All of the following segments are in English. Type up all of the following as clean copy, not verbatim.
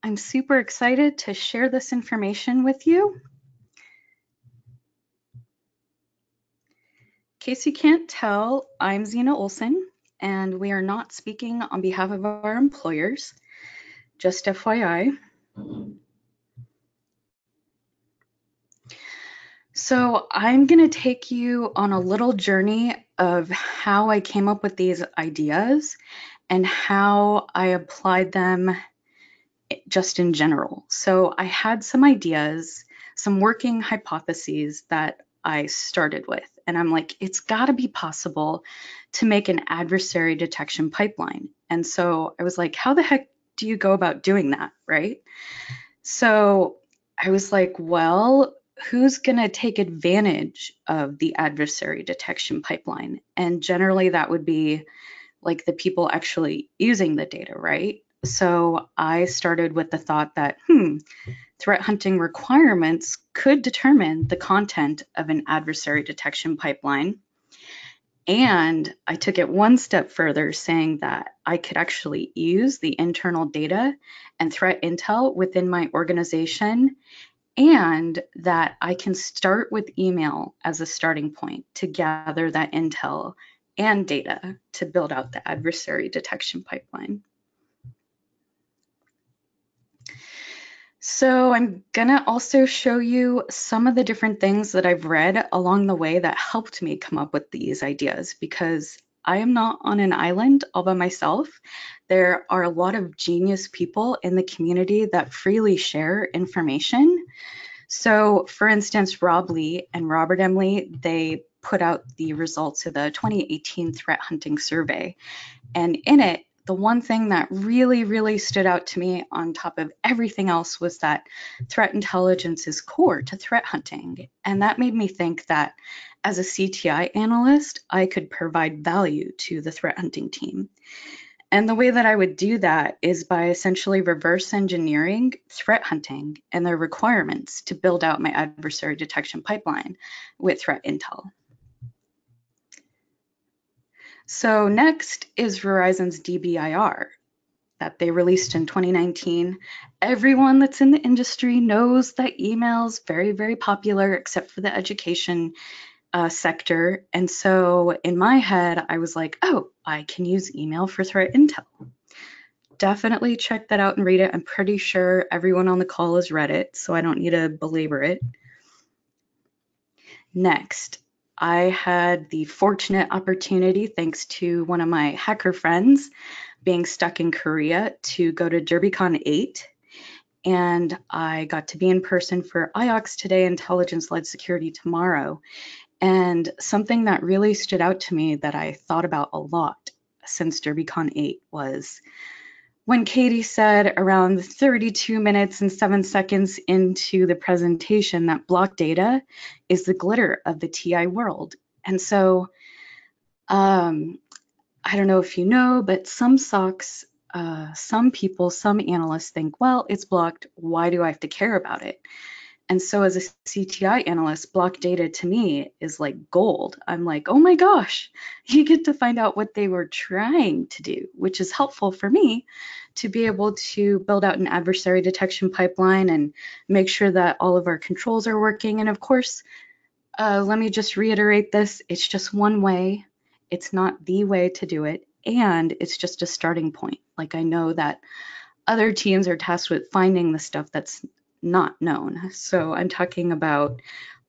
I'm super excited to share this information with you. In case you can't tell, I'm Zena Olson, and we are not speaking on behalf of our employers, just FYI. So I'm going to take you on a little journey of how I came up with these ideas and how I applied them just in general. So I had some ideas, some working hypotheses that I started with, and I'm like, it's got to be possible to make an adversary detection pipeline. And so I was like, how the heck do you go about doing that, right? So I was like, well, who's going to take advantage of the adversary detection pipeline? And generally that would be like the people actually using the data, right? So I started with the thought that, threat hunting requirements could determine the content of an adversary detection pipeline. And I took it one step further, saying that I could actually use the internal data and threat intel within my organization, and that I can start with email as a starting point to gather that intel and data to build out the adversary detection pipeline. So I'm gonna also show you some of the different things that I've read along the way that helped me come up with these ideas, because I am not on an island all by myself. There are a lot of genius people in the community that freely share information. So for instance, Rob Lee and Robert M. Lee, they put out the results of the 2018 threat hunting survey. And in it, the one thing that really stood out to me on top of everything else was that threat intelligence is core to threat hunting. And that made me think that as a CTI analyst, I could provide value to the threat hunting team. And the way that I would do that is by essentially reverse engineering threat hunting and their requirements to build out my adversary detection pipeline with threat intel. So next is Verizon's DBIR that they released in 2019. Everyone that's in the industry knows that email is very popular, except for the education sector. And so in my head, I was like, oh, I can use email for threat intel. Definitely check that out and read it. I'm pretty sure everyone on the call has read it, so I don't need to belabor it. Next, I had the fortunate opportunity, thanks to one of my hacker friends being stuck in Korea, to go to DerbyCon 8. And I got to be in person for IOX today, intelligence-led security tomorrow. And something that really stood out to me that I thought about a lot since DerbyCon 8 was when Katie said around 32 minutes and 7 seconds into the presentation that block data is the glitter of the TI world. And so I don't know if you know, but some SOCs, some people, some analysts think, well, it's blocked. Why do I have to care about it? And so as a CTI analyst, block data to me is like gold. I'm like, oh my gosh, you get to find out what they were trying to do, which is helpful for me to be able to build out an adversary detection pipeline and make sure that all of our controls are working. And of course, let me just reiterate this, it's just one way. It's not the way to do it. And it's just a starting point. Like I know that other teams are tasked with finding the stuff that's not known. So I'm talking about,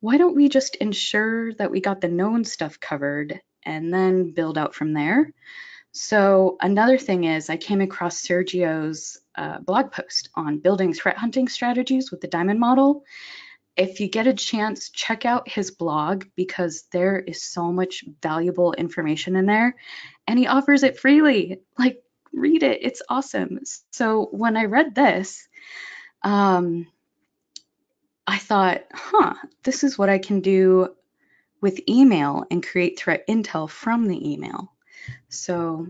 why don't we just ensure that we got the known stuff covered and then build out from there? So another thing is I came across Sergio's blog post on building threat hunting strategies with the diamond model. If you get a chance, check out his blog, because there is so much valuable information in there, and he offers it freely. Like, read it, it's awesome. So when I read this, I thought, this is what I can do with email and create threat intel from the email. So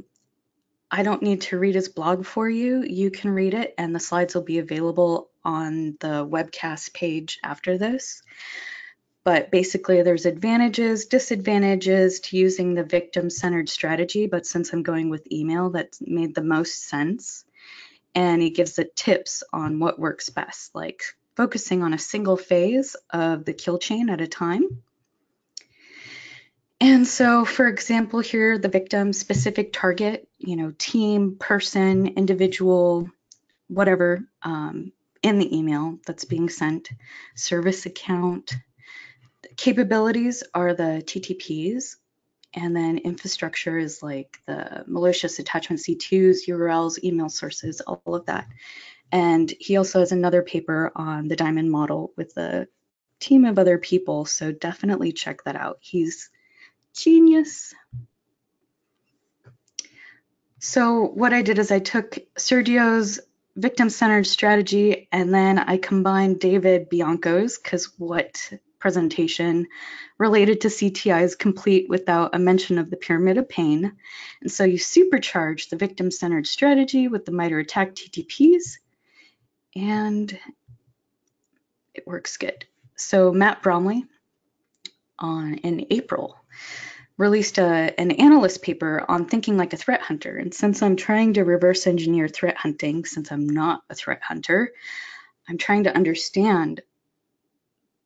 I don't need to read his blog for you. You can read it, and the slides will be available on the webcast page after this. But basically, there's advantages, disadvantages to using the victim-centered strategy, but since I'm going with email, that made the most sense. and he gives it tips on what works best, like focusing on a single phase of the kill chain at a time. And so, for example, here, the victim specific target, team, person, individual, whatever, in the email that's being sent, service account. Capabilities are the TTPs, and then infrastructure is like the malicious attachment C2s, URLs, email sources, all of that. And he also has another paper on the diamond model with a team of other people, so definitely check that out. He's genius. So what I did is I took Sergio's victim-centered strategy, and then I combined David Bianco's, because what presentation related to CTI is complete without a mention of the pyramid of pain? And so you supercharge the victim-centered strategy with the MITRE ATT&CK TTPs, and it works good. So Matt Bromley in April released an analyst paper on thinking like a threat hunter. And since I'm trying to reverse engineer threat hunting, since I'm not a threat hunter, I'm trying to understand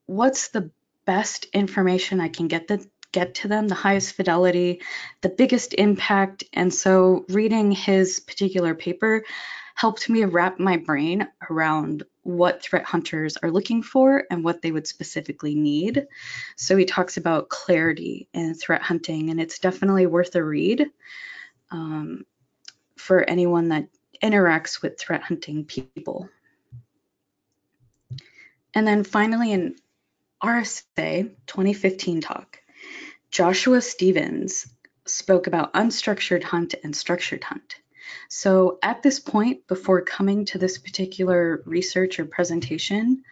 what's the best information I can get to them, the highest fidelity, the biggest impact. And so reading his particular paper helped me wrap my brain around what threat hunters are looking for and what they would specifically need. So he talks about clarity in threat hunting, and it's definitely worth a read for anyone that interacts with threat hunting people. And then finally, in RSA 2015 talk, Joshua Stevens spoke about unstructured hunt and structured hunt. So at this point, before coming to this particular research or presentation,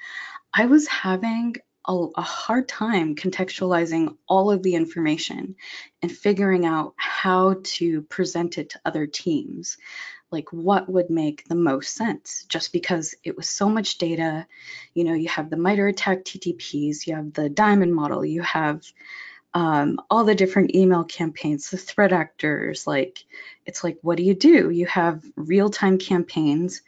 I was having a hard time contextualizing all of the information and figuring out how to present it to other teams, like what would make the most sense, just because it was so much data. You have the MITRE ATT&CK TTPs, you have the diamond model, you have all the different email campaigns, the threat actors, it's like, what do? You have real-time campaigns,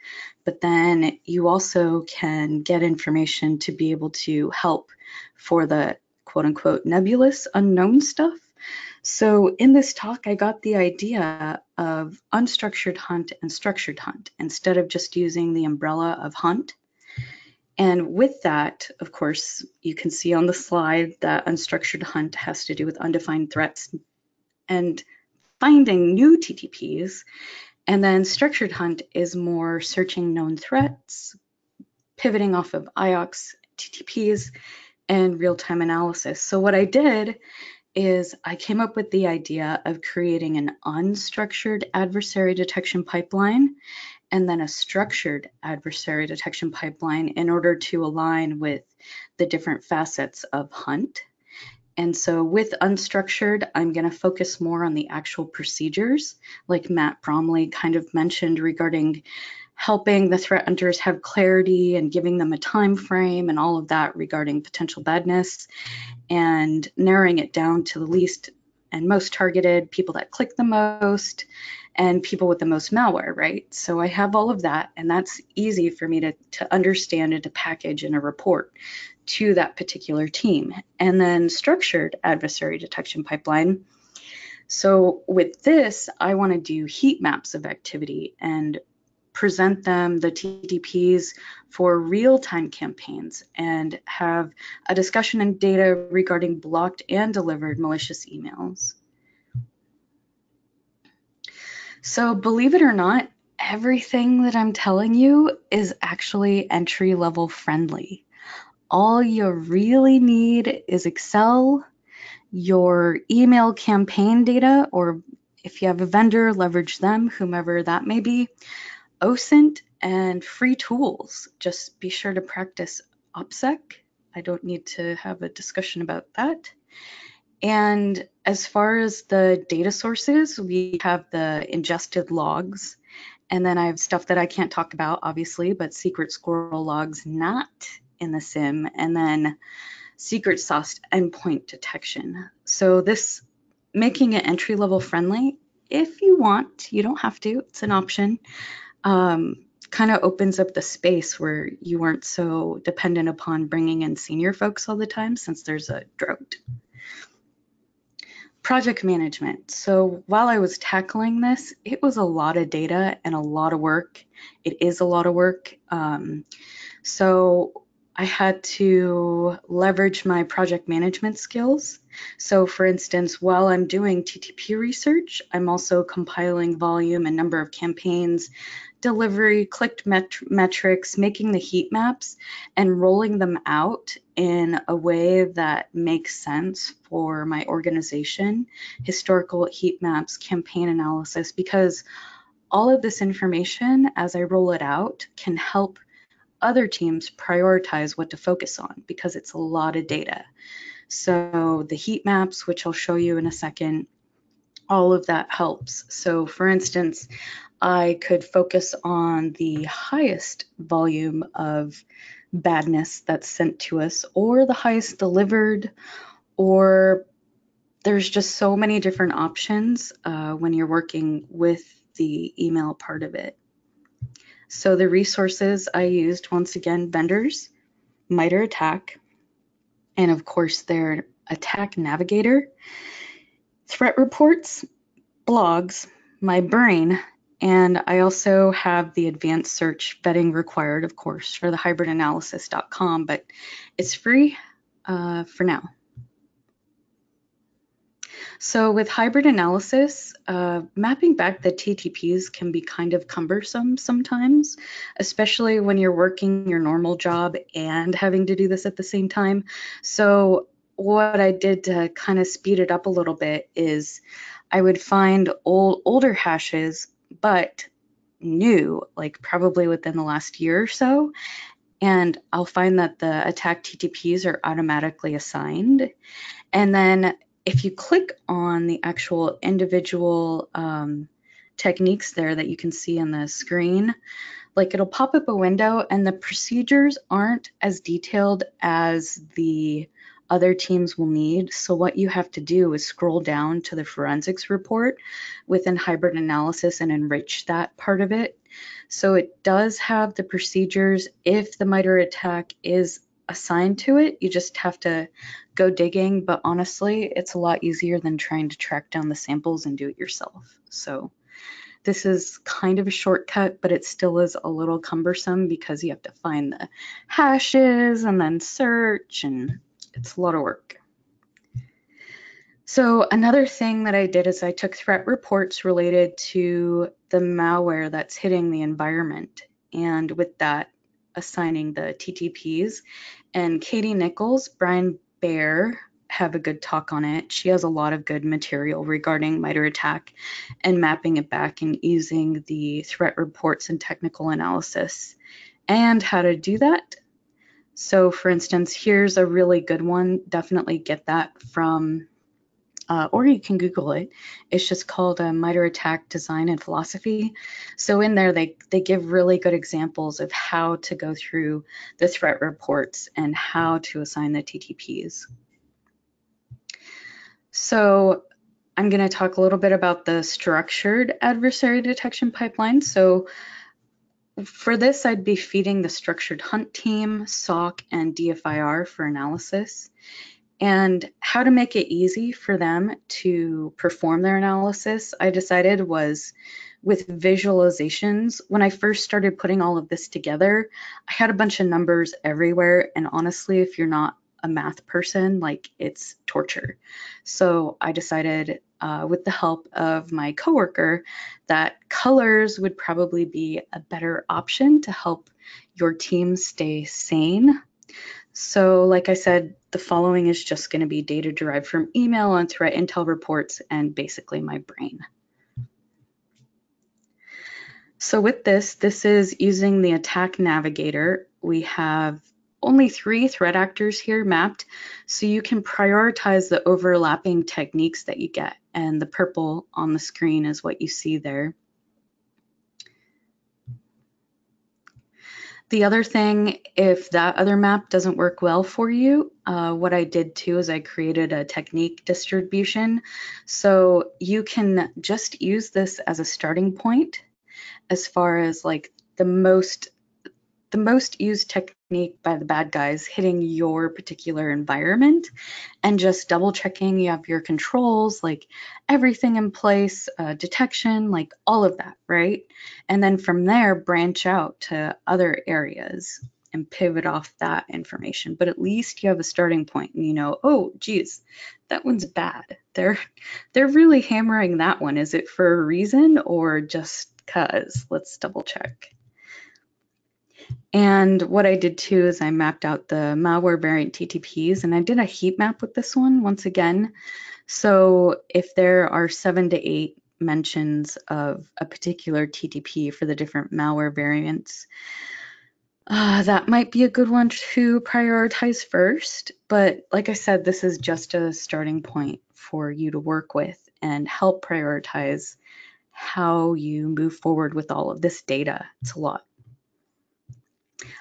but then you also can get information to be able to help for the quote unquote nebulous unknown stuff. So in this talk, I got the idea of unstructured hunt and structured hunt instead of just using the umbrella of hunt. And with that, of course, you can see on the slide that unstructured hunt has to do with undefined threats and finding new TTPs. And then structured hunt is more searching known threats, pivoting off of IOCs, TTPs, and real-time analysis. So what I did is I came up with the idea of creating an unstructured adversary detection pipeline and then a structured adversary detection pipeline in order to align with the different facets of hunt. And so with unstructured, I'm going to focus more on the actual procedures, like Matt Bromley kind of mentioned, regarding helping the threat hunters have clarity and giving them a time frame and all of that regarding potential badness, and narrowing it down to the least and most targeted, people that click the most, and people with the most malware, right? So I have all of that, and that's easy for me to understand and to package in a report to that particular team. And then structured adversary detection pipeline. So with this, I want to do heat maps of activity and present them the TTPs for real-time campaigns and have a discussion and data regarding blocked and delivered malicious emails. So believe it or not, everything that I'm telling you is actually entry-level friendly. All you really need is Excel, your email campaign data, or if you have a vendor, leverage them, whomever that may be, OSINT, and free tools. Just be sure to practice OPSEC. I don't need to have a discussion about that. And as far as the data sources, we have the ingested logs, and then I have stuff that I can't talk about, obviously, but secret squirrel logs not in the SIM, and then secret sauce endpoint detection. So this making it entry-level friendly, if you want, you don't have to, it's an option. kind of opens up the space where you aren't so dependent upon bringing in senior folks all the time since there's a drought. Project management. So while I was tackling this, it was a lot of data and a lot of work. It is a lot of work. So I had to leverage my project management skills. So for instance, while I'm doing TTP research, I'm also compiling volume and number of campaigns, delivery, clicked metrics, making the heat maps, and rolling them out in a way that makes sense for my organization, historical heat maps, campaign analysis, because all of this information, as I roll it out, can help other teams prioritize what to focus on because it's a lot of data. So the heat maps, which I'll show you in a second, all of that helps. So for instance, I could focus on the highest volume of badness that's sent to us, or the highest delivered, or there's just so many different options when you're working with the email part of it. So the resources I used, once again, vendors, MITRE ATT&CK, and of course their attack navigator, threat reports, blogs, my brain, and I also have the advanced search vetting required, of course, for the hybridanalysis.com, but it's free for now. So with hybrid analysis, mapping back the TTPs can be kind of cumbersome sometimes, especially when you're working your normal job and having to do this at the same time. So what I did to kind of speed it up a little bit is I would find older hashes, but new, like probably within the last year or so, and I'll find that the attack TTPs are automatically assigned. And then if you click on the actual individual techniques there that you can see on the screen, like it'll pop up a window and the procedures aren't as detailed as the other teams will need. So what you have to do is scroll down to the forensics report within hybrid analysis and enrich that part of it. So it does have the procedures. If the MITRE attack is assigned to it, you just have to go digging, but honestly, it's a lot easier than trying to track down the samples and do it yourself. So this is kind of a shortcut, but it still is a little cumbersome because you have to find the hashes and then search, and it's a lot of work. So another thing that I did is I took threat reports related to the malware that's hitting the environment, and with that, assigning the TTPs. And Katie Nichols, Brian Baer have a good talk on it. She has a lot of good material regarding MITRE ATT&CK and mapping it back and using the threat reports and technical analysis and how to do that. So for instance, here's a really good one. Definitely get that from or you can Google it. It's just called MITRE ATT&CK Design and Philosophy. So in there, they give really good examples of how to go through the threat reports and how to assign the TTPs. So I'm going to talk a little bit about the structured adversary detection pipeline. So for this, I'd be feeding the structured hunt team, SOC, and DFIR for analysis. And how to make it easy for them to perform their analysis, I decided was with visualizations. When I first started putting all of this together, I had a bunch of numbers everywhere. And honestly, if you're not a math person, like it's torture. So I decided with the help of my coworker that colors would probably be a better option to help your team stay sane. So like I said, the following is just going to be data derived from email and threat intel reports and basically my brain. So with this is using the attack navigator. We have only 3 threat actors here mapped, so you can prioritize the overlapping techniques that you get. And the purple on the screen is what you see there. The other thing, if that other map doesn't work well for you, what I did too is I created a technique distribution. So you can just use this as a starting point as far as like the most used technique by the bad guys hitting your particular environment, and just double checking you have your controls, like everything in place, detection, like all of that, right? And then from there, branch out to other areas and pivot off that information. But at least you have a starting point and you know, oh, geez, that one's bad. They're really hammering that one. Is it for a reason or just cause? Let's double check. And what I did too is I mapped out the malware variant TTPs, and I did a heat map with this one once again. So if there are 7 to 8 mentions of a particular TTP for the different malware variants, that might be a good one to prioritize first. But like I said, this is just a starting point for you to work with and help prioritize how you move forward with all of this data. It's a lot.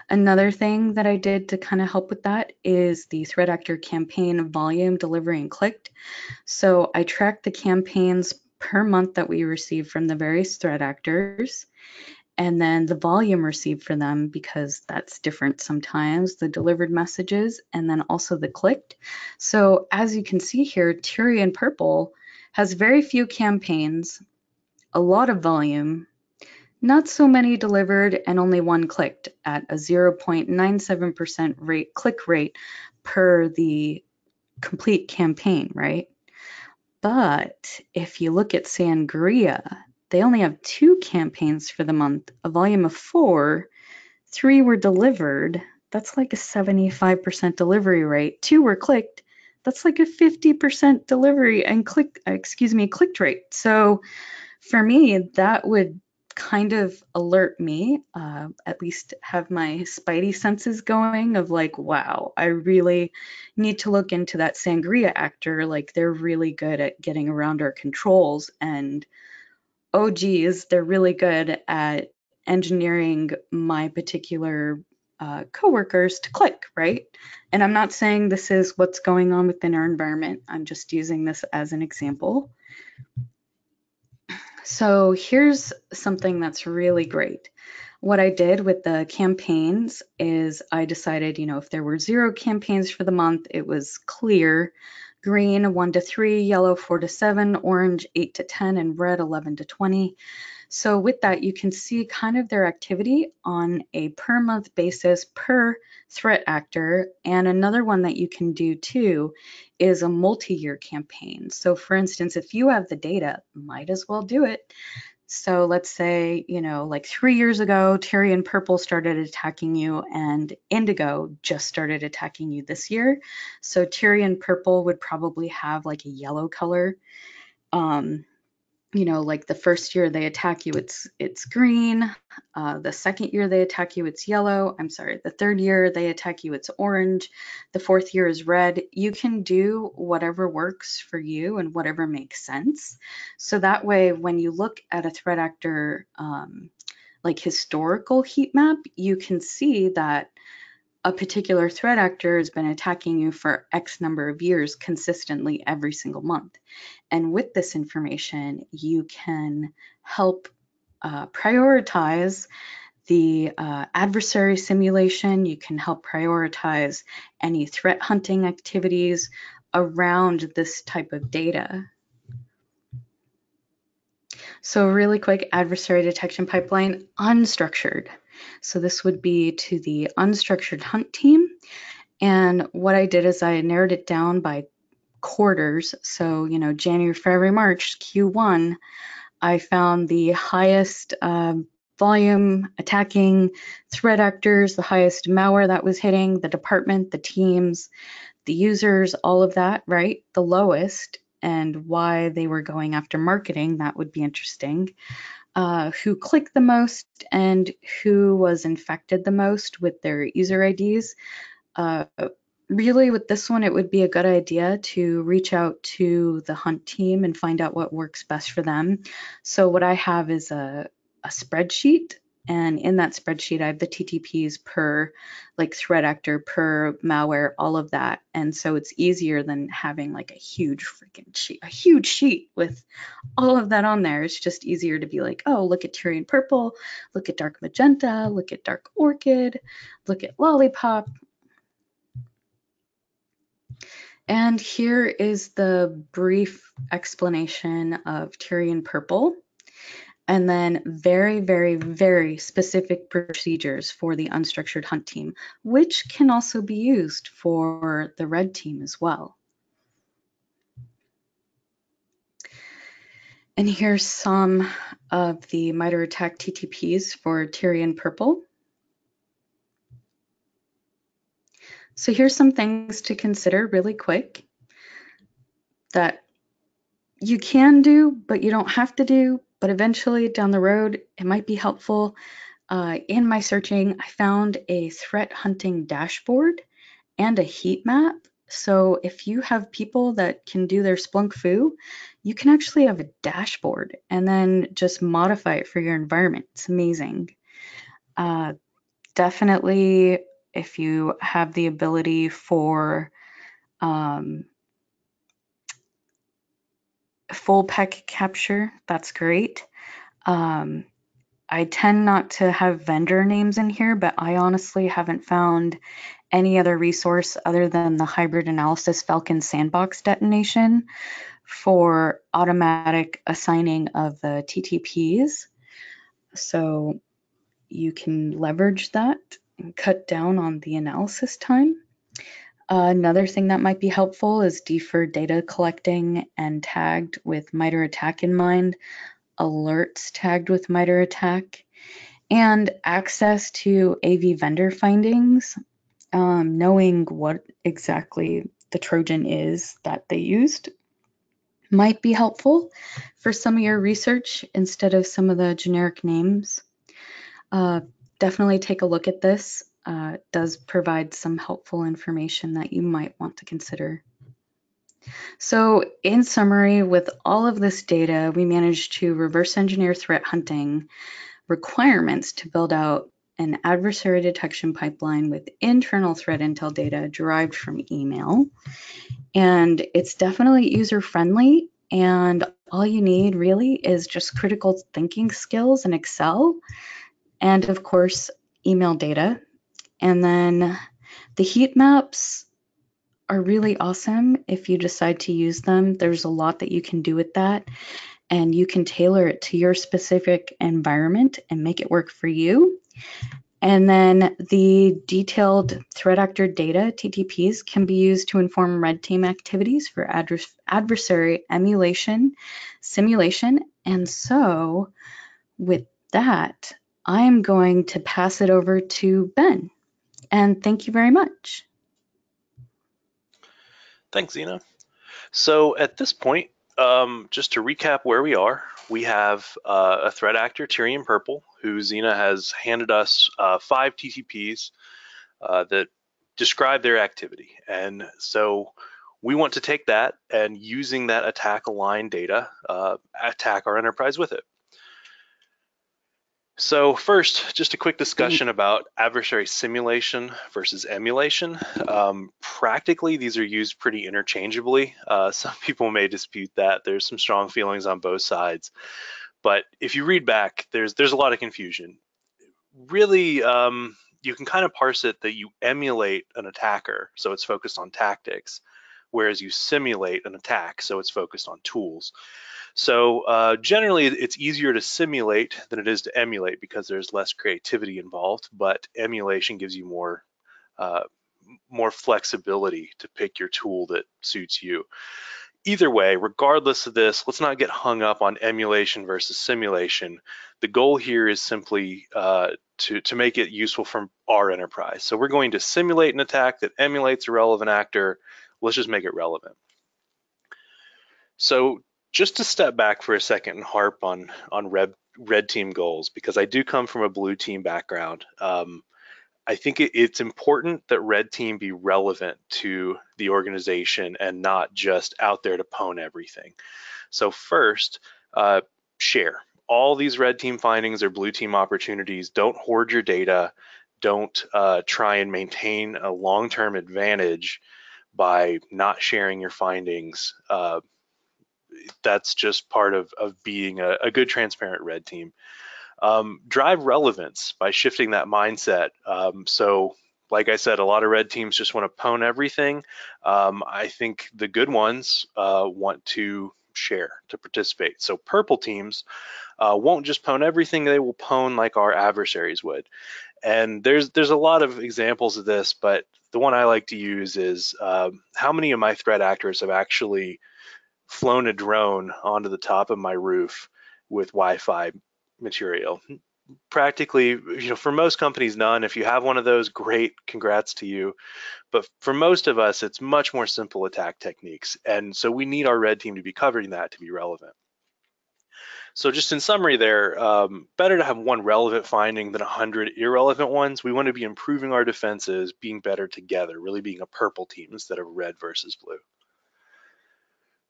Another thing that I did to kind of help with that is the threat actor campaign volume, delivery, and clicked. So I tracked the campaigns per month that we received from the various threat actors, and then the volume received for them, because that's different sometimes, the delivered messages, and then also the clicked. So as you can see here, Tyrian Purple has very few campaigns, a lot of volume, not so many delivered, and only one clicked at a 0.97% click rate per the complete campaign, right? But if you look at Sangria, they only have 2 campaigns for the month, a volume of 4, 3 were delivered. That's like a 75% delivery rate. 2 were clicked. That's like a 50% delivery and clicked rate. So for me, that would kind of alert me, at least have my spidey senses going of like, wow, I really need to look into that Sangria actor. Like, they're really good at getting around our controls, and oh geez, they're really good at engineering my particular coworkers to click, right? And I'm not saying this is what's going on within our environment. I'm just using this as an example. So here's something that's really great. What I did with the campaigns is I decided, if there were 0 campaigns for the month, it was clear, green 1 to 3, yellow 4 to 7, orange 8 to 10, and red 11 to 20. So with that, you can see kind of their activity on a per month basis per threat actor. And another one that you can do too is a multi-year campaign. So for instance, if you have the data, might as well do it. So let's say, like 3 years ago, Tyrian Purple started attacking you and Indigo just started attacking you this year. So Tyrian Purple would probably have like a yellow color. Like the first year they attack you, it's green. The second year they attack you, it's yellow. I'm sorry, the third year they attack you, it's orange. The fourth year is red. You can do whatever works for you and whatever makes sense. So that way, when you look at a threat actor, like historical heat map, you can see that a particular threat actor has been attacking you for X number of years consistently every single month. And with this information, you can help prioritize the adversary simulation. You can help prioritize any threat hunting activities around this type of data. So really quick, adversary detection pipeline, unstructured. So this would be to the unstructured hunt team. And what I did is I narrowed it down by quarters. So, January, February, March, Q1, I found the highest volume attacking threat actors, the highest malware that was hitting, the department, the teams, the users, all of that, right? The lowest, and why they were going after marketing, that would be interesting. Who clicked the most and who was infected the most with their user IDs. Really, with this one, it would be a good idea to reach out to the hunt team and find out what works best for them. So what I have is a spreadsheet And in that spreadsheet, I have the TTPs per like threat actor, per malware, all of that. And so it's easier than having like a huge freaking sheet, a huge sheet with all of that on there. It's just easier to be like, oh, look at Tyrian Purple, look at Dark Magenta, look at Dark Orchid, look at Lollipop. And here is the brief explanation of Tyrian Purple, and then very, very, very specific procedures for the unstructured hunt team, which can also be used for the red team as well. And here's some of the MITRE ATT&CK TTPs for Tyrian Purple. So here's some things to consider really quick that you can do, but you don't have to do, but eventually down the road, it might be helpful. In my searching, I found a threat hunting dashboard and a heat map. So if you have people that can do their Splunk foo, you can actually have a dashboard and then just modify it for your environment. It's amazing. Definitely, if you have the ability for full packet capture, that's great. I tend not to have vendor names in here, but I honestly haven't found any other resource other than the hybrid analysis Falcon sandbox detonation for automatic assigning of the TTPs. So you can leverage that and cut down on the analysis time. Another thing that might be helpful is deferred data collecting and tagged with MITRE ATT&CK in mind, alerts tagged with MITRE ATT&CK, and access to AV vendor findings, knowing what exactly the Trojan is that they used might be helpful for some of your research instead of some of the generic names. Definitely take a look at this. It does provide some helpful information that you might want to consider. So in summary, with all of this data, we managed to reverse engineer threat hunting requirements to build out an adversary detection pipeline with internal threat intel data derived from email. And it's definitely user-friendly, and all you need really is just critical thinking skills in Excel, and of course, email data. And then the heat maps are really awesome if you decide to use them. There's a lot that you can do with that, and you can tailor it to your specific environment and make it work for you. And then the detailed threat actor data, TTPs, can be used to inform red team activities for adversary emulation, simulation. And so with that, I'm going to pass it over to Ben. And thank you very much. Thanks, Zena. So at this point, just to recap where we are, we have a threat actor, Tyrian Purple, who Zena has handed us 5 TTPs that describe their activity. And so we want to take that and using that attack align data, attack our enterprise with it. So first, just a quick discussion about adversary simulation versus emulation. Practically, these are used pretty interchangeably. Some people may dispute that. There's some strong feelings on both sides. But if you read back, there's a lot of confusion. Really, you can kind of parse it that you emulate an attacker, so it's focused on tactics, whereas you simulate an attack, so it's focused on tools. So generally, it's easier to simulate than it is to emulate because there's less creativity involved, but emulation gives you more flexibility to pick your tool that suits you. Either way, regardless of this, let's not get hung up on emulation versus simulation. The goal here is simply to make it useful for our enterprise. So we're going to simulate an attack that emulates a relevant actor. Let's just make it relevant. So just to step back for a second and harp on red team goals, because I do come from a blue team background. I think it's important that red team be relevant to the organization and not just out there to pwn everything. So first, share. all these red team findings are blue team opportunities. Don't hoard your data. Don't try and maintain a long-term advantage by not sharing your findings. That's just part of being a good, transparent red team. Drive relevance by shifting that mindset. So like I said, a lot of red teams just want to pwn everything. I think the good ones want to share, to participate. So purple teams won't just pwn everything, they will pwn like our adversaries would. And there's a lot of examples of this, but the one I like to use is how many of my threat actors have actually flown a drone onto the top of my roof with Wi-Fi material. Practically, for most companies, none. If you have one of those, great, congrats to you. But for most of us, it's much more simple attack techniques. And so we need our red team to be covering that to be relevant. So just in summary there, better to have one relevant finding than 100 irrelevant ones. We want to be improving our defenses, being better together, really being a purple team instead of red versus blue.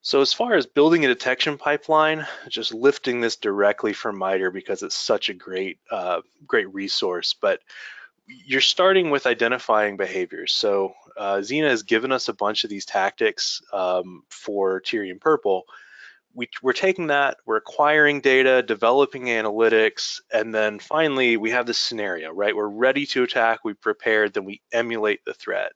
So as far as building a detection pipeline, just lifting this directly from MITRE because it's such a great resource, but you're starting with identifying behaviors. So Xena has given us a bunch of these tactics for Tyrian Purple. We're taking that, we're acquiring data, developing analytics, and then finally we have this scenario, right? We're ready to attack, we prepared, then we emulate the threat.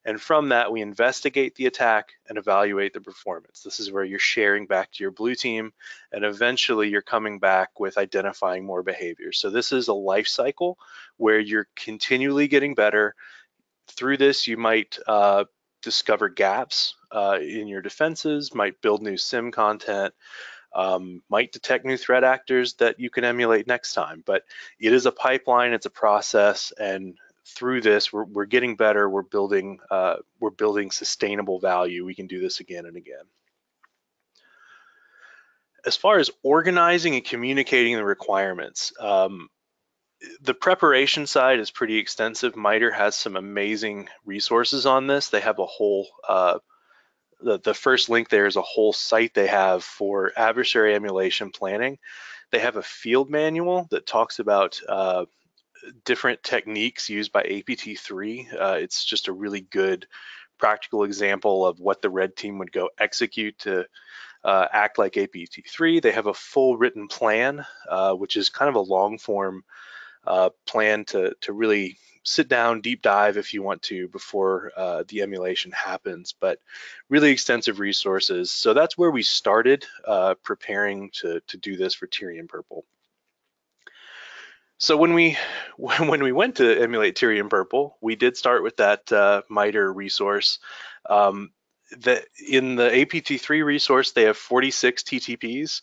And from that, we investigate the attack and evaluate the performance. This is where you're sharing back to your blue team, and eventually you're coming back with identifying more behaviors. So this is a life cycle where you're continually getting better. Through this, you might discover gaps in your defenses, might build new SIM content, might detect new threat actors that you can emulate next time. But it is a pipeline, it's a process, and through this, we're getting better. We're building sustainable value. We can do this again and again. As far as organizing and communicating the requirements, the preparation side is pretty extensive. MITRE has some amazing resources on this. They have a whole the first link there is a whole site they have for adversary emulation planning. They have a field manual that talks about different techniques used by APT3. It's just a really good practical example of what the red team would go execute to act like APT3. They have a full written plan, which is kind of a long form plan to really sit down, deep dive if you want to before the emulation happens, but really extensive resources. So that's where we started preparing to do this for Tyrian Purple. So when we went to emulate Tyrian Purple, we did start with that MITRE resource. In the APT3 resource, they have 46 TTPs.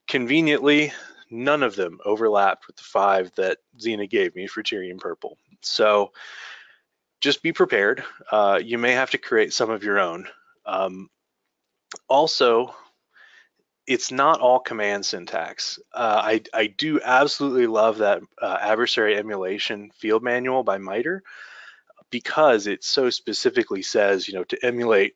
Conveniently, none of them overlapped with the 5 that Xena gave me for Tyrian Purple. So just be prepared. You may have to create some of your own. Also, it's not all command syntax. I do absolutely love that adversary emulation field manual by MITRE because it so specifically says, to emulate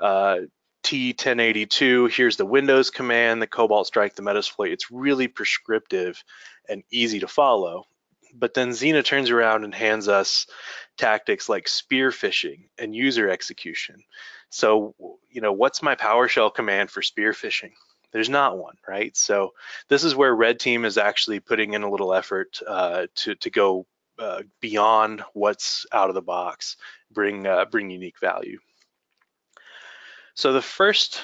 T1082, here's the Windows command, the Cobalt Strike, the Metasploit. It's really prescriptive and easy to follow. But then Xena turns around and hands us tactics like spearfishing and user execution. So, what's my PowerShell command for spearfishing? There's not one, right? So this is where Red Team is actually putting in a little effort to go beyond what's out of the box, bring unique value. So the first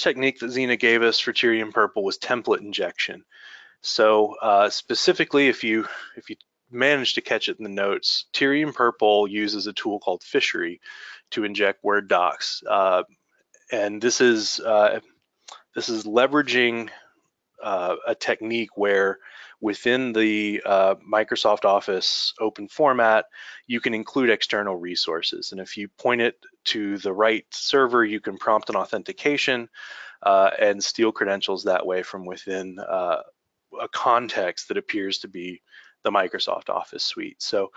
technique that Xena gave us for Tyrian Purple was template injection. So specifically, if you manage to catch it in the notes, Tyrian Purple uses a tool called Fishery to inject Word docs, and this is leveraging a technique where within the Microsoft Office open format, you can include external resources. And if you point it to the right server, you can prompt an authentication and steal credentials that way from within a context that appears to be the Microsoft Office suite. So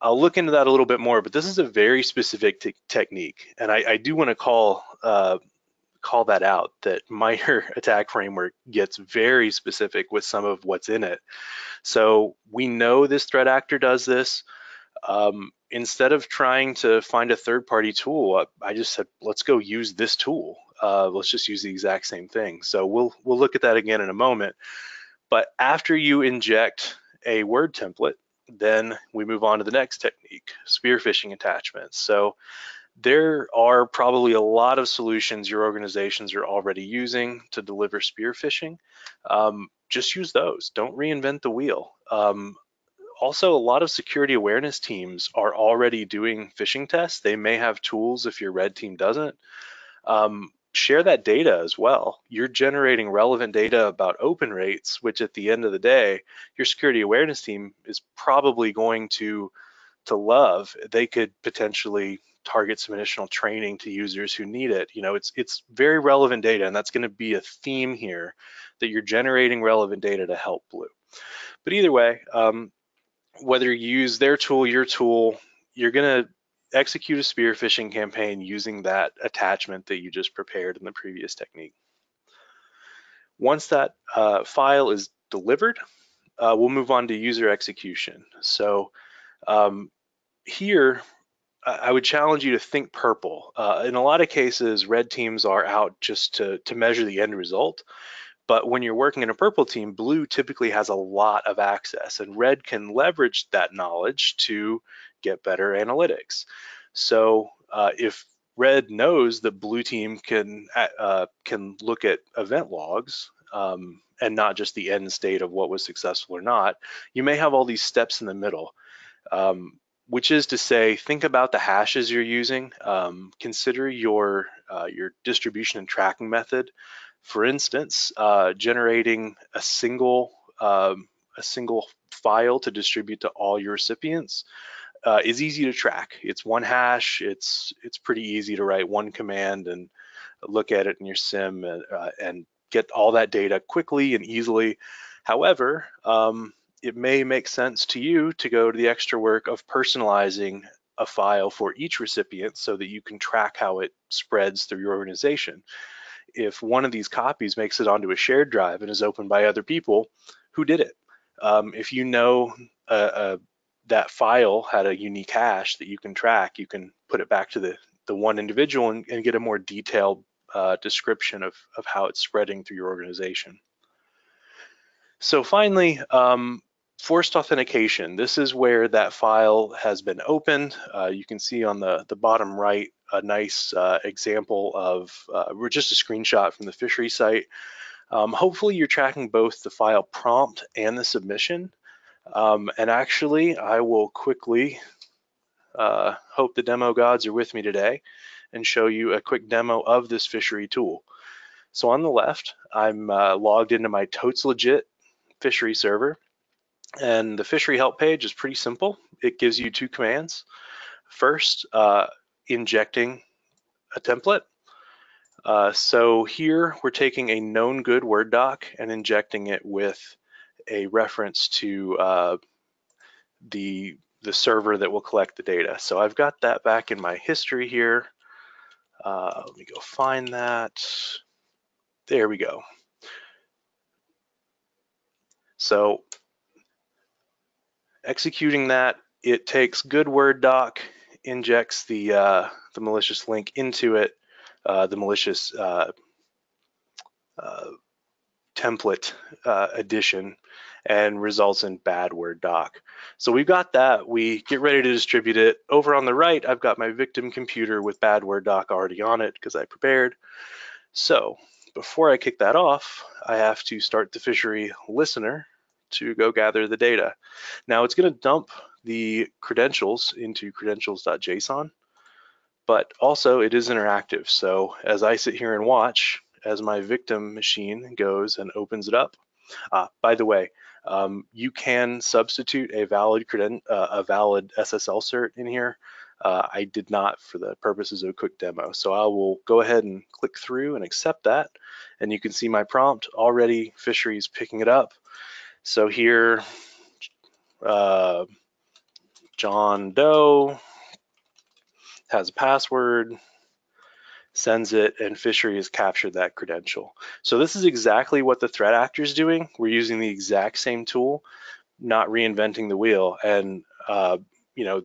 I'll look into that a little bit more, but this is a very specific technique. And I do want to call call that out, that MultiYear attack framework gets very specific with some of what's in it. So we know this threat actor does this. Instead of trying to find a third-party tool, I just said, let's go use this tool. Let's just use the exact same thing. So we'll look at that again in a moment. But after you inject a word template, then we move on to the next technique, spearfishing attachments. So there are probably a lot of solutions your organizations are already using to deliver spearfishing. Just use those. Don't reinvent the wheel. Also, a lot of security awareness teams are already doing phishing tests. They may have tools if your red team doesn't. Share that data as well. You're generating relevant data about open rates, which at the end of the day, your security awareness team is probably going to love. They could potentially target some additional training to users who need it. You know, it's very relevant data, and that's going to be a theme here, that you're generating relevant data to help Blue. But either way, whether you use their tool, your tool, you're going to execute a spearfishing campaign using that attachment that you just prepared in the previous technique. Once that file is delivered, we'll move on to user execution. So here, I would challenge you to think purple. In a lot of cases, red teams are out just to measure the end result. But when you're working in a purple team, blue typically has a lot of access, and red can leverage that knowledge to get better analytics. So if red knows that blue team can look at event logs and not just the end state of what was successful or not, you may have all these steps in the middle. Which is to say, think about the hashes you're using. Consider your distribution and tracking method. For instance, generating a single file to distribute to all your recipients is easy to track. It's one hash. It's pretty easy to write one command and look at it in your SIM and get all that data quickly and easily. However, it may make sense to you to go to the extra work of personalizing a file for each recipient so that you can track how it spreads through your organization. If one of these copies makes it onto a shared drive and is opened by other people, who did it? If you know that file had a unique hash that you can track, you can put it back to the one individual and get a more detailed description of how it's spreading through your organization. So finally, forced authentication. This is where that file has been opened. You can see on the bottom right a nice example of, just a screenshot from the fishery site. Hopefully you're tracking both the file prompt and the submission. And actually, I will quickly, hope the demo gods are with me today, and show you a quick demo of this fishery tool. So on the left, I'm logged into my Totes Legit fishery server, and the fishery help page is pretty simple. It gives you two commands. First, injecting a template. So here we're taking a known good Word doc and injecting it with a reference to the server that will collect the data. So I've got that back in my history here. Let me go find that. There we go. So executing that, it takes good Word doc, injects the malicious link into it, the malicious template addition, and results in bad Word doc. So we've got that. We get ready to distribute it. Over on the right, I've got my victim computer with bad Word doc already on it because I prepared. So before I kick that off, I have to start the fishery listener to go gather the data. Now it's going to dump the credentials into credentials.json, but also it is interactive. So as I sit here and watch, as my victim machine goes and opens it up, by the way, you can substitute a valid SSL cert in here. I did not for the purposes of a quick demo. So I will go ahead and click through and accept that. And you can see my prompt already, fisheries picking it up. So here, John Doe has a password. sends it, and Fishery has captured that credential. So this is exactly what the threat actor is doing. We're using the exact same tool, not reinventing the wheel. And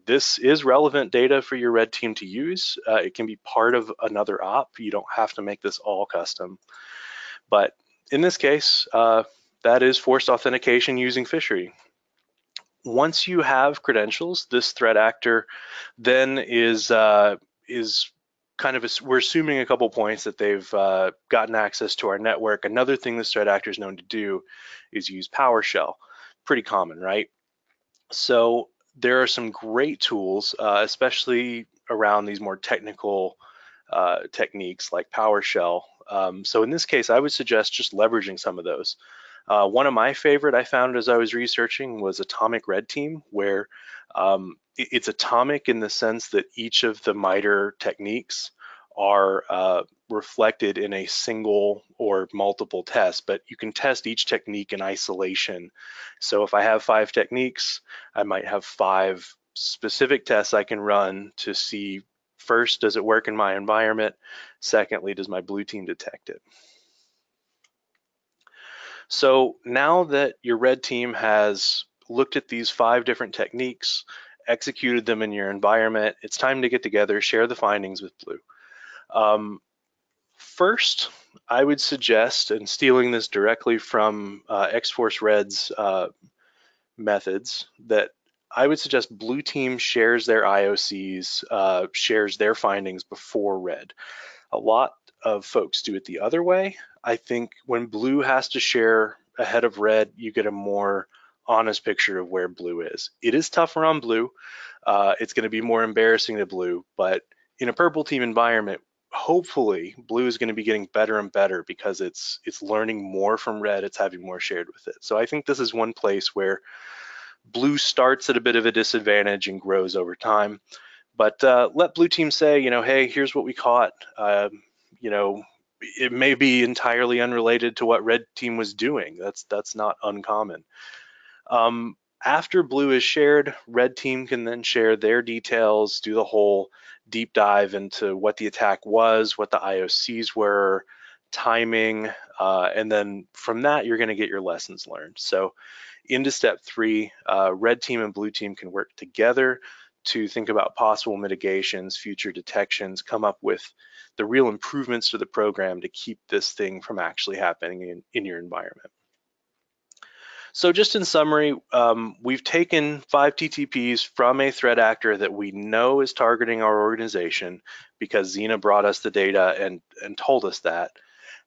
this is relevant data for your red team to use. It can be part of another op. You don't have to make this all custom. But in this case, that is forced authentication using Fishery. Once you have credentials, this threat actor then is kind of, we're assuming a couple points that they've gotten access to our network. Another thing this threat actor is known to do is use PowerShell. Pretty common, right? So there are some great tools, especially around these more technical techniques like PowerShell. So in this case, I would suggest just leveraging some of those. One of my favorite I found as I was researching was Atomic Red Team, where it's atomic in the sense that each of the MITRE techniques are reflected in a single or multiple test, but you can test each technique in isolation. So if I have 5 techniques, I might have 5 specific tests I can run to see, first, does it work in my environment? Secondly, does my blue team detect it? So now that your red team has looked at these 5 different techniques, executed them in your environment, it's time to get together, share the findings with blue. First, I would suggest, and stealing this directly from X-Force Red's methods, that I would suggest blue team shares their IOCs, shares their findings before red. A lot of folks do it the other way. I think when blue has to share ahead of red, you get a more honest picture of where blue is. It is tougher on blue. It's going to be more embarrassing to blue, but in a purple team environment, hopefully blue is going to be getting better and better because it's learning more from red, it's having more shared with it. So I think this is one place where blue starts at a bit of a disadvantage and grows over time. But let blue team say, hey, here's what we caught. It may be entirely unrelated to what red team was doing. That's not uncommon. After blue is shared, red team can then share their details, do the whole deep dive into what the attack was, what the IOCs were, timing, and then from that, you're going to get your lessons learned. So into step 3, red team and blue team can work together to think about possible mitigations, future detections, come up with the real improvements to the program to keep this thing from actually happening in your environment. So just in summary, we've taken 5 TTPs from a threat actor that we know is targeting our organization because Xena brought us the data and told us that,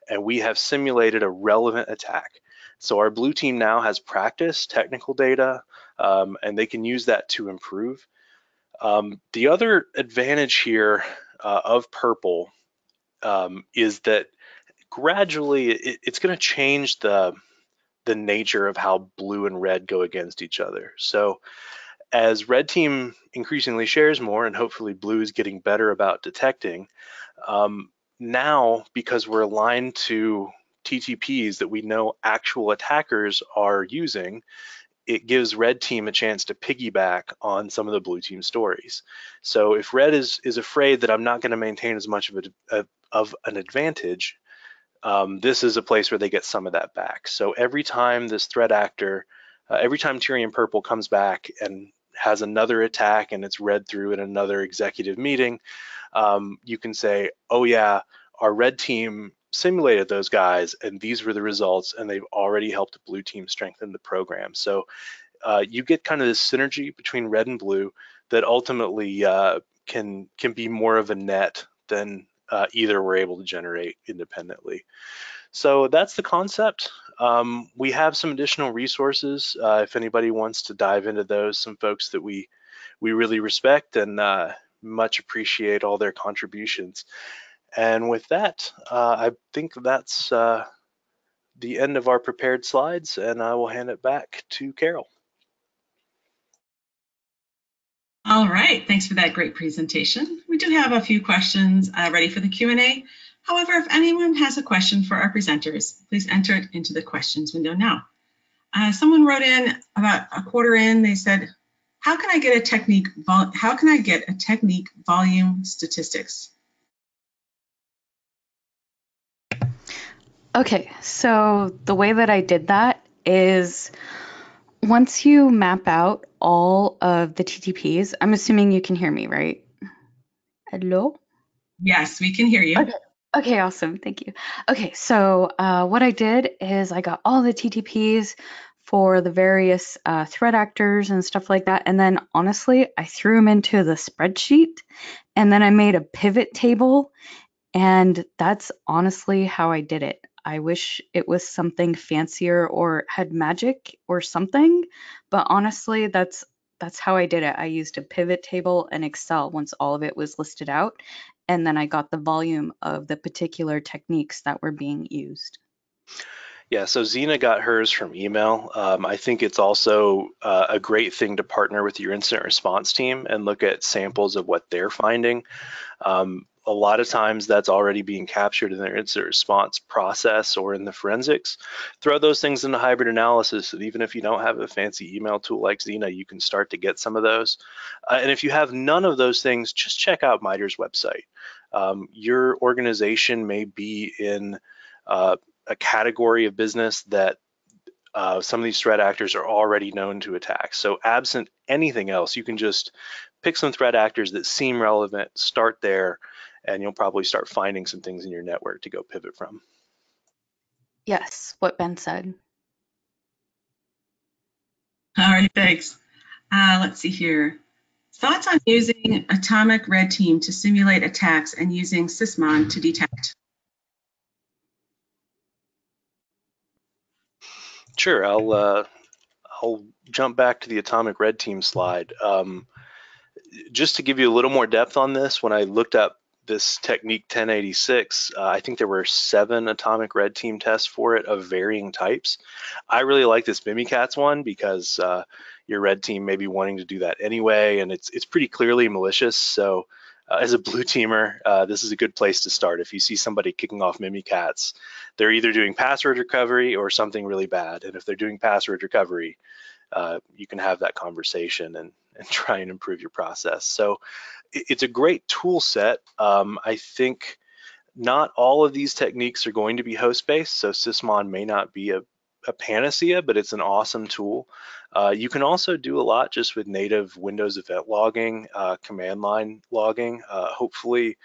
and we have simulated a relevant attack. So our blue team now has practice, technical data, and they can use that to improve. The other advantage here of purple is that gradually it's going to change the nature of how blue and red go against each other. So as red team increasingly shares more and hopefully blue is getting better about detecting, now because we're aligned to TTPs that we know actual attackers are using, it gives red team a chance to piggyback on some of the blue team stories. So if red is afraid that I'm not going to maintain as much of an advantage, this is a place where they get some of that back. So every time this threat actor, every time Tyrian Purple comes back and has another attack and it's read through in another executive meeting, you can say, oh yeah, our red team simulated those guys and these were the results and they've already helped the blue team strengthen the program. So you get kind of this synergy between red and blue that ultimately can be more of a net than either we're able to generate independently. So that's the concept. We have some additional resources if anybody wants to dive into those, some folks that we really respect and much appreciate all their contributions. And with that, I think that's the end of our prepared slides, and I will hand it back to Carol. All right, thanks for that great presentation. We do have a few questions ready for the Q&A. However, if anyone has a question for our presenters, please enter it into the questions window now. Someone wrote in about a quarter in, they said, how can I get a technique volume statistics? Okay, so the way that I did that is once you map out all of the TTPs, I'm assuming you can hear me, right? Hello? Yes, we can hear you. Okay. Okay, awesome. Thank you. Okay, so what I did is I got all the TTPs for the various threat actors and stuff like that. And then honestly, I threw them into the spreadsheet and then I made a pivot table. And that's honestly how I did it. I wish it was something fancier or had magic or something, but honestly, that's how I did it. I used a pivot table in Excel once all of it was listed out, and then I got the volume of the particular techniques that were being used. Yeah, so Zena got hers from email. I think it's also a great thing to partner with your incident response team and look at samples of what they're finding. A lot of times that's already being captured in their incident response process or in the forensics. Throw those things into hybrid analysis, and even if you don't have a fancy email tool like Zena, you can start to get some of those. And if you have none of those things, just check out MITRE's website. Your organization may be in a category of business that some of these threat actors are already known to attack. So absent anything else, you can just pick some threat actors that seem relevant, start there, and you'll probably start finding some things in your network to go pivot from. Yes, what Ben said. All right, thanks. Let's see here. Thoughts on using atomic red team to simulate attacks and using Sysmon to detect? Sure, I'll jump back to the atomic red team slide. Just to give you a little more depth on this, when I looked up this technique 1086, I think there were 7 atomic red team tests for it of varying types. I really like this Mimikatz one because your red team may be wanting to do that anyway, and it's pretty clearly malicious. So as a blue teamer, this is a good place to start. If you see somebody kicking off Mimikatz, they're either doing password recovery or something really bad. And if they're doing password recovery, you can have that conversation and try and improve your process. So it's a great tool set. I think not all of these techniques are going to be host-based, so Sysmon may not be a panacea, but it's an awesome tool. You can also do a lot just with native Windows event logging, command line logging. Hopefully,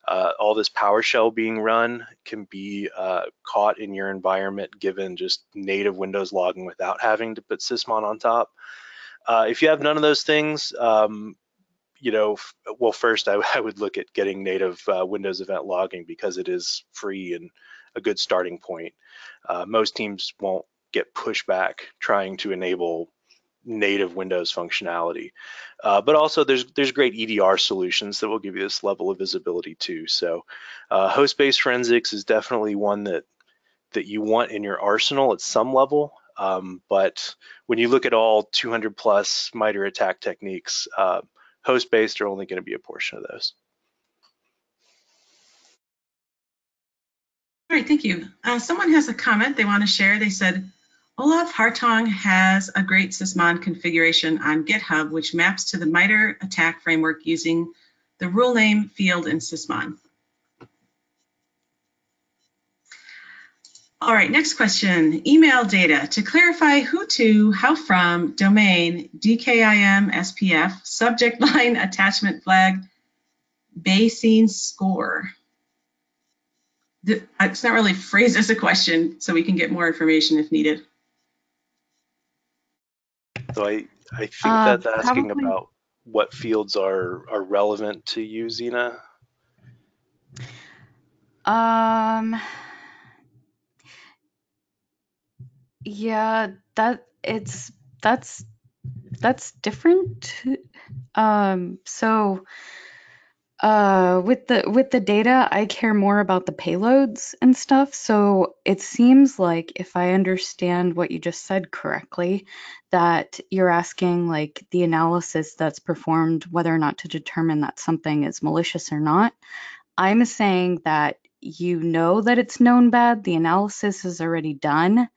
all this PowerShell being run can be caught in your environment given just native Windows logging without having to put Sysmon on top. If you have none of those things, well, first I would look at getting native Windows event logging because it is free and a good starting point. Most teams won't get pushback trying to enable native Windows functionality. But also there's great EDR solutions that will give you this level of visibility too. So host-based forensics is definitely one that you want in your arsenal at some level. But when you look at all 200 plus MITRE attack techniques, host-based are only going to be a portion of those. All right, thank you. Someone has a comment they want to share. They said, Olaf Hartong has a great Sysmon configuration on GitHub, which maps to the MITRE attack framework using the rule name field in Sysmon. All right, next question. Email data. To clarify who to, how from, domain, DKIM, SPF, subject line, attachment flag, Bayesian score. It's not really phrased as a question, so we can get more information if needed. So I think that's asking Probably. about what fields are relevant to you, Zena. Yeah, that's different. So with the data, I care more about the payloads and stuff. So it seems like if I understand what you just said correctly, that you're asking like the analysis that's performed, whether or not to determine that something is malicious or not. I'm saying that you know that it's known bad, the analysis is already done.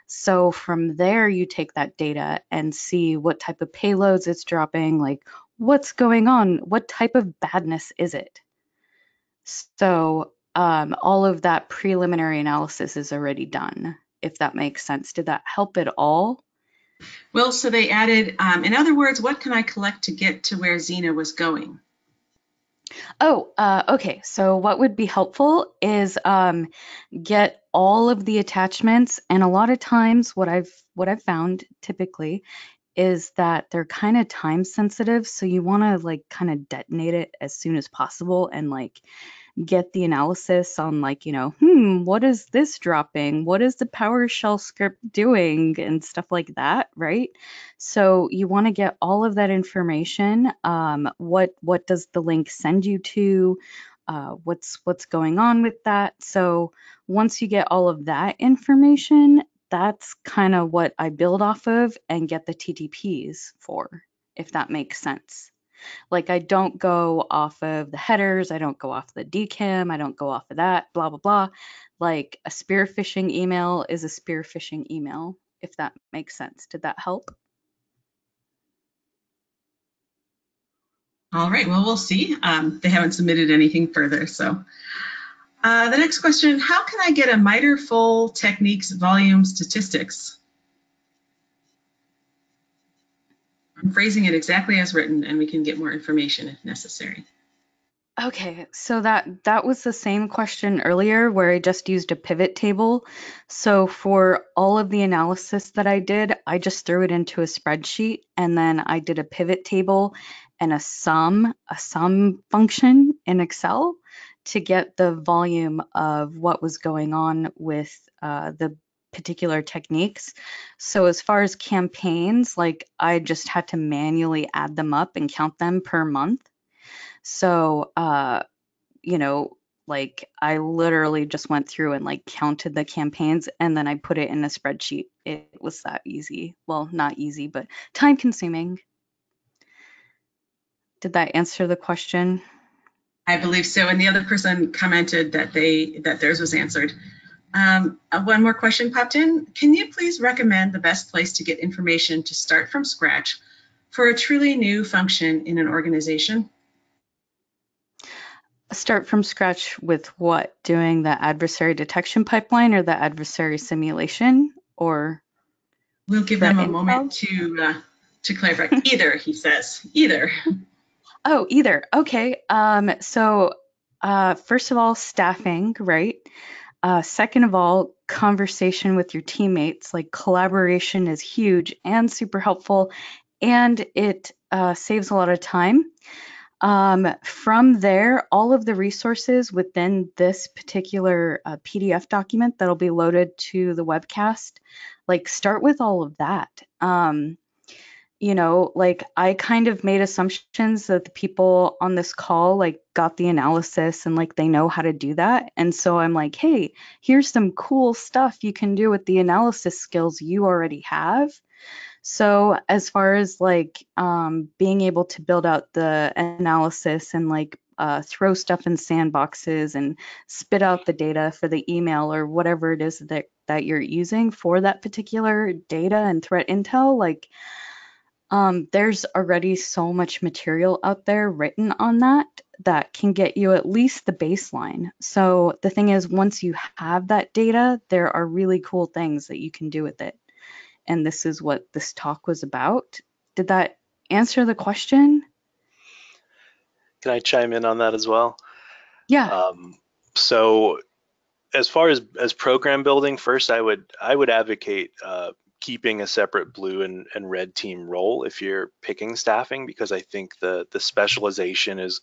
So from there, you take that data and see what type of payloads it's dropping, like what's going on, what type of badness is it? So all of that preliminary analysis is already done, if that makes sense. Did that help at all? Well, so they added, in other words, what can I collect to get to where Xena was going? Oh, okay. So what would be helpful is get all of the attachments, and a lot of times what I've found typically is that they're kind of time sensitive, so you want to like kind of detonate it as soon as possible and like get the analysis on like, what is this dropping? What is the PowerShell script doing? And stuff like that, right? So you want to get all of that information. What does the link send you to? What's going on with that? So once you get all of that information, that's kind of what I build off of and get the TTPs for, if that makes sense. Like I don't go off of the headers, I don't go off the DKIM, I don't go off of that, blah, blah, blah. Like a spearfishing email is a spearfishing email, if that makes sense. Did that help? All right, well, we'll see. They haven't submitted anything further, so. The next question, how can I get a MITRE full techniques volume statistics? I'm phrasing it exactly as written, and we can get more information if necessary. Okay, so that was the same question earlier where I just used a pivot table. So for all of the analysis that I did, I just threw it into a spreadsheet and then I did a pivot table and a sum function in Excel to get the volume of what was going on with the particular techniques. So as far as campaigns, like I just had to manually add them up and count them per month. So, like I literally just went through and like counted the campaigns and then I put it in a spreadsheet. It was that easy. Well, not easy, but time consuming. Did that answer the question? I believe so, and the other person commented that theirs was answered. One more question popped in. Can you please recommend the best place to get information to start from scratch for a truly new function in an organization? Start from scratch with what? Doing the adversary detection pipeline or the adversary simulation or We'll give threat them a intel? moment to clarify. Either, he says. Either. Oh, either. Okay. So first of all, staffing, right? Second of all, conversation with your teammates. Like collaboration is huge and super helpful, and it saves a lot of time. From there, all of the resources within this particular PDF document that'll be loaded to the webcast, like start with all of that. Like I kind of made assumptions that the people on this call like got the analysis and like they know how to do that. And so I'm like, hey, here's some cool stuff you can do with the analysis skills you already have. So as far as like being able to build out the analysis and like throw stuff in sandboxes and spit out the data for the email or whatever it is that you're using for that particular data and threat intel, like there's already so much material out there written on that can get you at least the baseline. So the thing is, once you have that data, there are really cool things that you can do with it. And this is what this talk was about. Did that answer the question? Can I chime in on that as well? Yeah. So as far as program building, first I would advocate keeping a separate blue and red team role if you're picking staffing, because I think the specialization is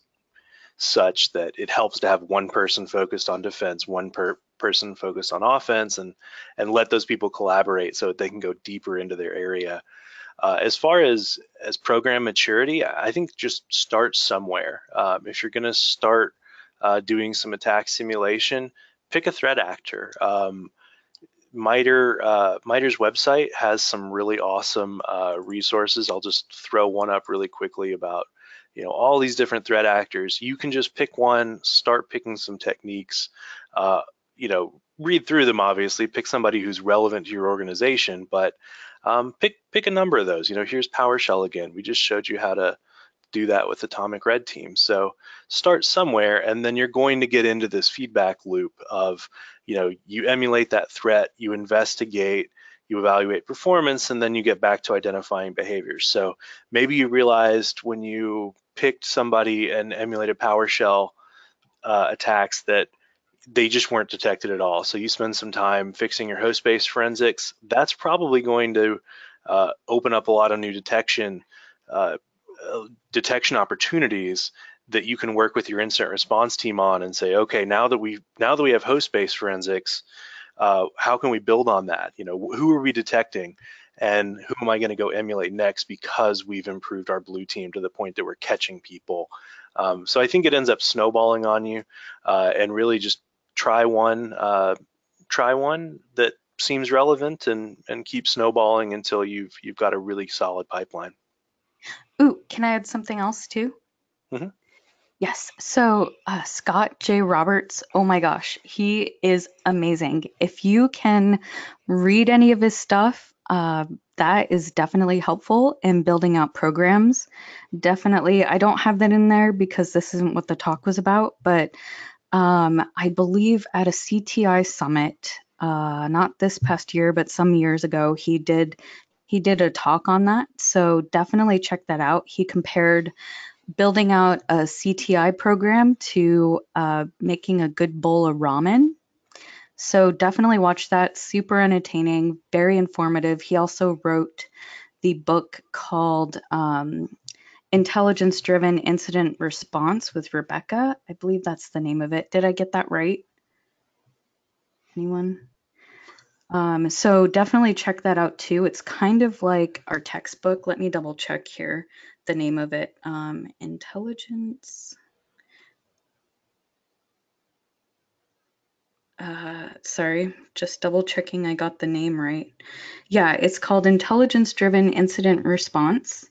such that it helps to have one person focused on defense, one person focused on offense, and let those people collaborate so that they can go deeper into their area. As far as program maturity, I think just start somewhere. If you're going to start doing some attack simulation, pick a threat actor. MITRE's website has some really awesome resources. I'll just throw one up really quickly about all these different threat actors. You can just pick one, start picking some techniques, read through them, obviously, pick somebody who's relevant to your organization, but pick a number of those. Here's PowerShell again. We just showed you how to do that with Atomic Red Team. So start somewhere, and then you're going to get into this feedback loop of, you emulate that threat, you investigate, you evaluate performance, and then you get back to identifying behaviors. So maybe you realized when you picked somebody and emulated PowerShell attacks that they just weren't detected at all. So you spend some time fixing your host-based forensics. That's probably going to open up a lot of new detection opportunities that you can work with your incident response team on and say, okay, now that we have host-based forensics, how can we build on that? Who are we detecting, and who am I going to go emulate next because we've improved our blue team to the point that we're catching people. So I think it ends up snowballing on you, and really just try one that seems relevant and keep snowballing until you've got a really solid pipeline. Ooh, can I add something else too? Mm-hmm. Yes. So Scott J. Roberts, oh my gosh, he is amazing. If you can read any of his stuff, that is definitely helpful in building out programs. Definitely, I don't have that in there because this isn't what the talk was about, but I believe at a CTI summit, not this past year, but some years ago, he did a talk on that. So definitely check that out. He compared building out a CTI program to making a good bowl of ramen. So definitely watch that. Super entertaining, very informative. He also wrote the book called Intelligence-Driven Incident Response with Rebecca. I believe that's the name of it. Did I get that right? Anyone? So definitely check that out too. It's kind of like our textbook. Let me double check here the name of it. Intelligence. Sorry, just double checking I got the name right. Yeah, it's called Intelligence-Driven Incident Response,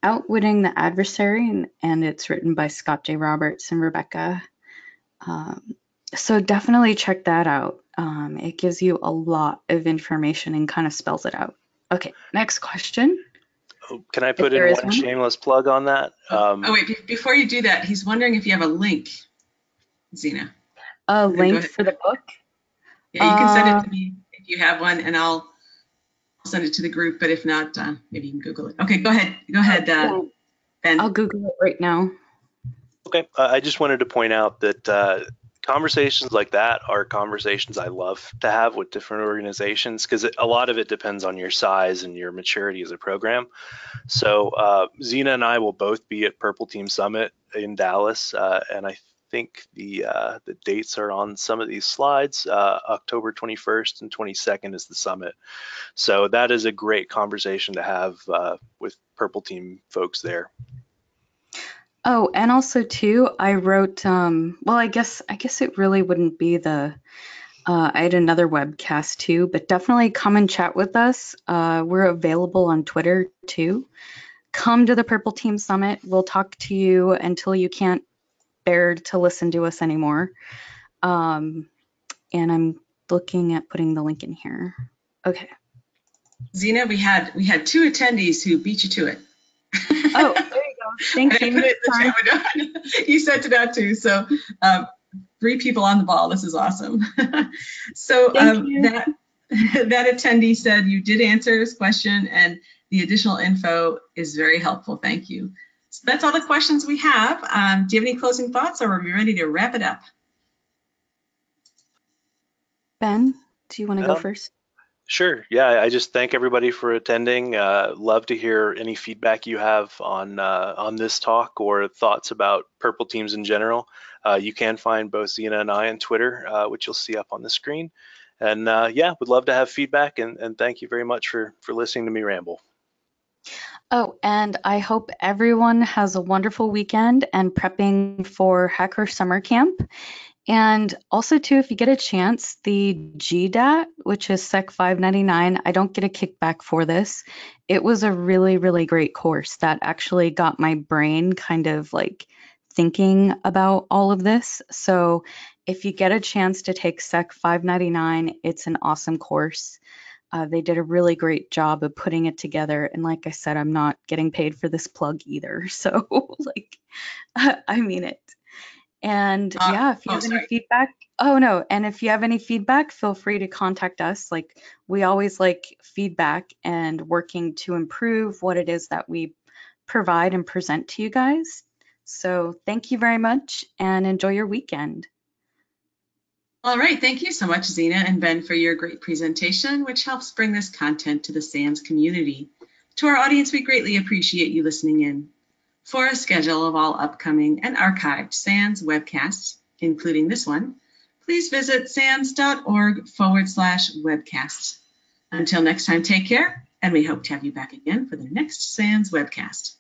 Outwitting the Adversary, and it's written by Scott J. Roberts and Rebecca. So definitely check that out. It gives you a lot of information and kind of spells it out. Okay, next question. Can I put in one shameless plug on that? Wait, before you do that, he's wondering if you have a link, Zena. A link for the book? Yeah, you can send it to me if you have one, and I'll send it to the group. But if not, maybe you can Google it. Okay, go ahead. Ben. I'll Google it right now. Okay, I just wanted to point out that conversations like that are conversations I love to have with different organizations, because a lot of it depends on your size and your maturity as a program. So Zena and I will both be at Purple Team Summit in Dallas, and I think the dates are on some of these slides. October 21st and 22nd is the summit. So that is a great conversation to have with Purple Team folks there. Oh, and also too, I wrote, well, I guess it really wouldn't be I had another webcast too, but definitely come and chat with us. We're available on Twitter too. Come to the Purple Team Summit. We'll talk to you until you can't bear to listen to us anymore. And I'm looking at putting the link in here. Okay. Zena, we had 2 attendees who beat you to it. Oh, there you go. Thank you. You sent it out too. So 3 people on the ball. This is awesome. So that attendee said you did answer his question, and the additional info is very helpful. Thank you. So that's all the questions we have. Do you have any closing thoughts, or are we ready to wrap it up? Ben, do you want to go first? Sure. Yeah, I just thank everybody for attending. Love to hear any feedback you have on this talk or thoughts about Purple Teams in general. You can find both Zena and I on Twitter, which you'll see up on the screen. And yeah, would love to have feedback, and thank you very much for listening to me ramble. Oh, and I hope everyone has a wonderful weekend and prepping for Hacker Summer Camp. And also, too, if you get a chance, the GDAT, which is Sec 599, I don't get a kickback for this. It was a really, really great course that actually got my brain kind of like thinking about all of this. So if you get a chance to take Sec 599, it's an awesome course. They did a really great job of putting it together. And like I said, I'm not getting paid for this plug either. So like, I mean it. And yeah, if you Oh, have any sorry. feedback, oh no, and if you have any feedback, feel free to contact us. Like we always like feedback and working to improve what it is that we provide and present to you guys. So thank you very much and enjoy your weekend. All right, thank you so much, Zena and Ben, for your great presentation, which helps bring this content to the SANS community. To our audience, we greatly appreciate you listening in. For a schedule of all upcoming and archived SANS webcasts, including this one, please visit sans.org/webcasts. Until next time, take care, and we hope to have you back again for the next SANS webcast.